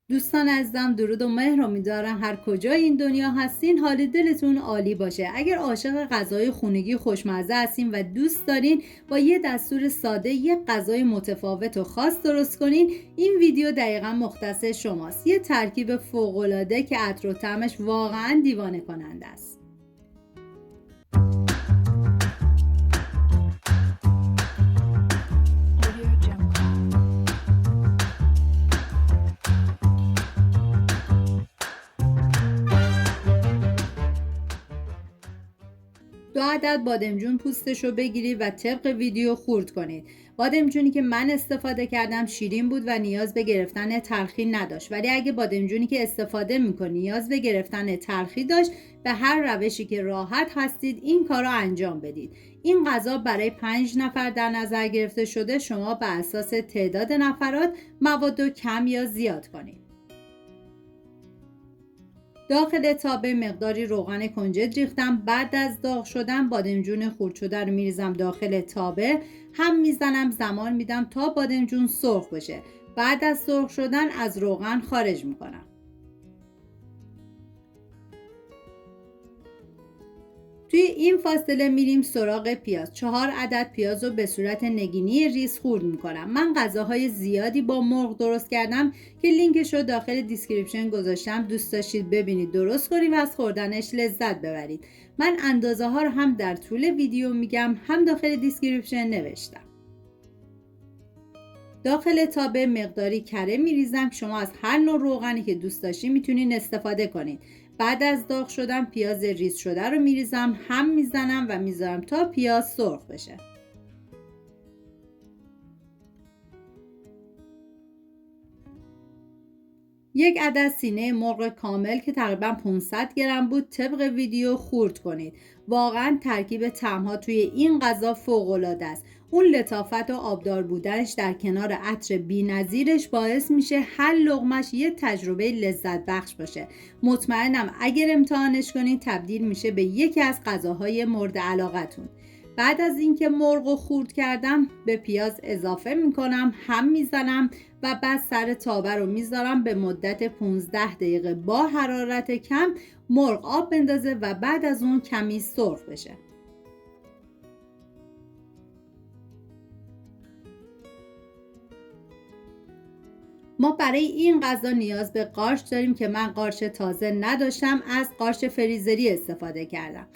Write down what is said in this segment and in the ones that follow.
دوستان عزیزم، درود و مهر. امیدوارم هر کجای این دنیا هستین حال دلتون عالی باشه. اگر عاشق غذای خونگی خوشمزه هستین و دوست دارین با یه دستور ساده یک غذای متفاوت و خاص درست کنین، این ویدیو دقیقا مختص شماست. یه ترکیب فوق‌العاده که عطر و طعمش واقعا دیوانه کننده است. دو عدد بادمجون پوستش رو بگیرید و طبق ویدیو خورد کنید. بادمجونی که من استفاده کردم شیرین بود و نیاز به گرفتن تلخی نداشت، ولی اگه بادمجونی که استفاده میکنید نیاز به گرفتن تلخی داشت، به هر روشی که راحت هستید این کار رو انجام بدید. این غذا برای 5 نفر در نظر گرفته شده. شما به اساس تعداد نفرات مواد رو کم یا زیاد کنید. داخل تابه مقداری روغن کنجد ریختم. بعد از داغ شدن بادمجون خرد شده رو میریزم داخل تابه، هم میزنم، زمان میدم تا بادمجون سرخ بشه. بعد از سرخ شدن از روغن خارج میکنم. توی این فاصله میریم سراغ پیاز. 4 عدد پیاز رو به صورت نگینی ریز خورد میکنم. من غذاهای زیادی با مرغ درست کردم که لینکش رو داخل دیسکریپشن گذاشتم. دوست داشتید ببینید درست کنید و از خوردنش لذت ببرید. من اندازه ها رو هم در طول ویدیو میگم، هم داخل دیسکریپشن نوشتم. داخل تابه مقداری کره میریزم. شما از هر نوع روغنی که دوست داشتید میتونید استفاده کنید. بعد از داغ شدن پیاز ریز شده رو میریزم، هم میزنم و میذارم تا پیاز سرخ بشه. یک عدد سینه مرغ کامل که تقریبا 500 گرم بود طبق ویدیو خورد کنید. واقعا ترکیب طعم‌ها توی این غذا فوق‌العاده است. اون لطافت و آبدار بودنش در کنار عطر بی‌نظیرش باعث میشه هر لقمش یه تجربه لذت بخش باشه. مطمئنم اگر امتحانش کنید تبدیل میشه به یکی از غذاهای مورد علاقتون. بعد از اینکه مرغ رو خورد کردم به پیاز اضافه میکنم، هم میزنم و بعد سر تابه رو میذارم به مدت 15 دقیقه با حرارت کم مرغ آب بندازه و بعد از اون کمی سرخ بشه. ما برای این غذا نیاز به قارچ داریم که من قارچ تازه نداشتم، از قارچ فریزری استفاده کردم.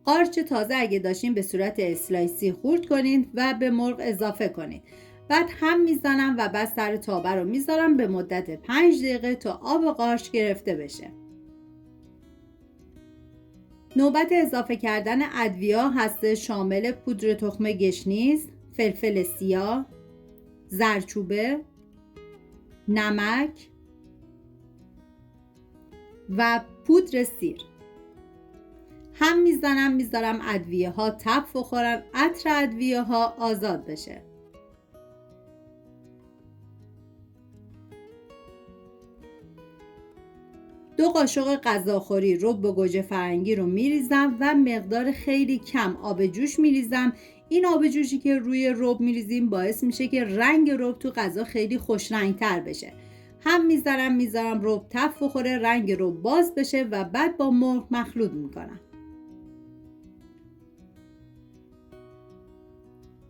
قارچ تازه اگه داشتین به صورت اسلایسی خورد کنین و به مرغ اضافه کنین. بعد هم میزنم و بعد سر تابه رو میذارم به مدت 5 دقیقه تا آب قارچ گرفته بشه. نوبت اضافه کردن ادویه هست، شامل پودر تخم گشنیز، فلفل سیاه، زردچوبه، نمک و پودر سیر. هم میذارم ادویه ها تب بخورن، عطر ادویه ها آزاد بشه. دو قاشق غذاخوری رب گوجه فرنگی رو میریزم و مقدار خیلی کم آب جوش میریزم. این آب جوشی که روی رب میریزیم باعث میشه که رنگ رب تو غذا خیلی خوش رنگ تر بشه. هم میذارم رب تف بخوره، رنگ رب باز بشه و بعد با مرغ مخلوط میکنم.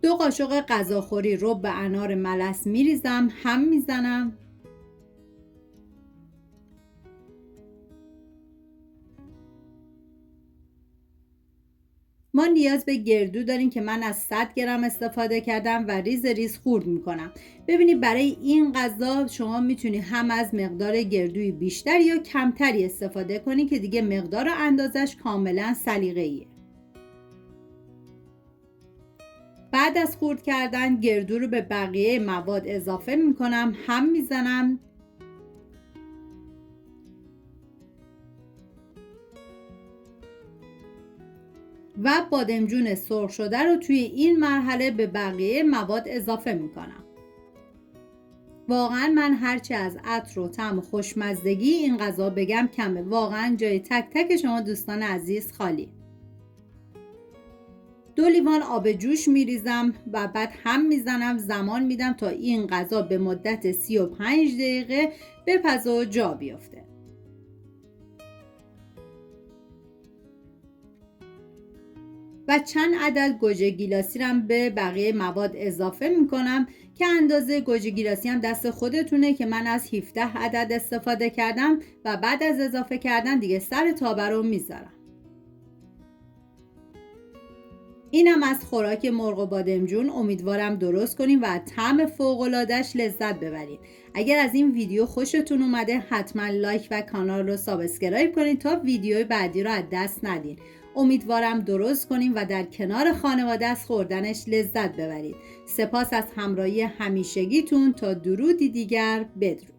2 قاشق غذاخوری رب انار ملس میریزم، هم میزنم. ما نیاز به گردو داریم که من از 100 گرم استفاده کردم و ریز ریز خورد میکنم. ببینید برای این غذا شما میتونید هم از مقدار گردوی بیشتر یا کمتری استفاده کنید که دیگه مقدار اندازش کاملا سلیقه‌ایه. بعد از خورد کردن گردو رو به بقیه مواد اضافه میکنم، هم میزنم. و بادمجون سرخ شده رو توی این مرحله به بقیه مواد اضافه میکنم. واقعا من هرچی از عطر و طعم و خوشمزدگی این غذا بگم کمه. واقعا جای تک تک شما دوستان عزیز خالی. 2 لیوان آب جوش میریزم و بعد هم میزنم، زمان میدم تا این غذا به مدت 35 دقیقه بپزه و جا بیفته. و چند عدد گوجه گیلاسی رو به بقیه مواد اضافه میکنم که اندازه گوجه گیلاسی هم دست خودتونه که من از 17 عدد استفاده کردم و بعد از اضافه کردن دیگه سر تابه رو میذارم. اینم از خوراک مرغ و بادمجون. امیدوارم درست کنیم و طعم فوق‌العاده‌اش لذت ببرید. اگر از این ویدیو خوشتون اومده حتما لایک و کانال رو سابسکرایب کنید تا ویدیوی بعدی رو از دست ندین. امیدوارم درست کنیم و در کنار خانواده از خوردنش لذت ببرید. سپاس از همراهی همیشگیتون. تا درودی دیگر، بدرود.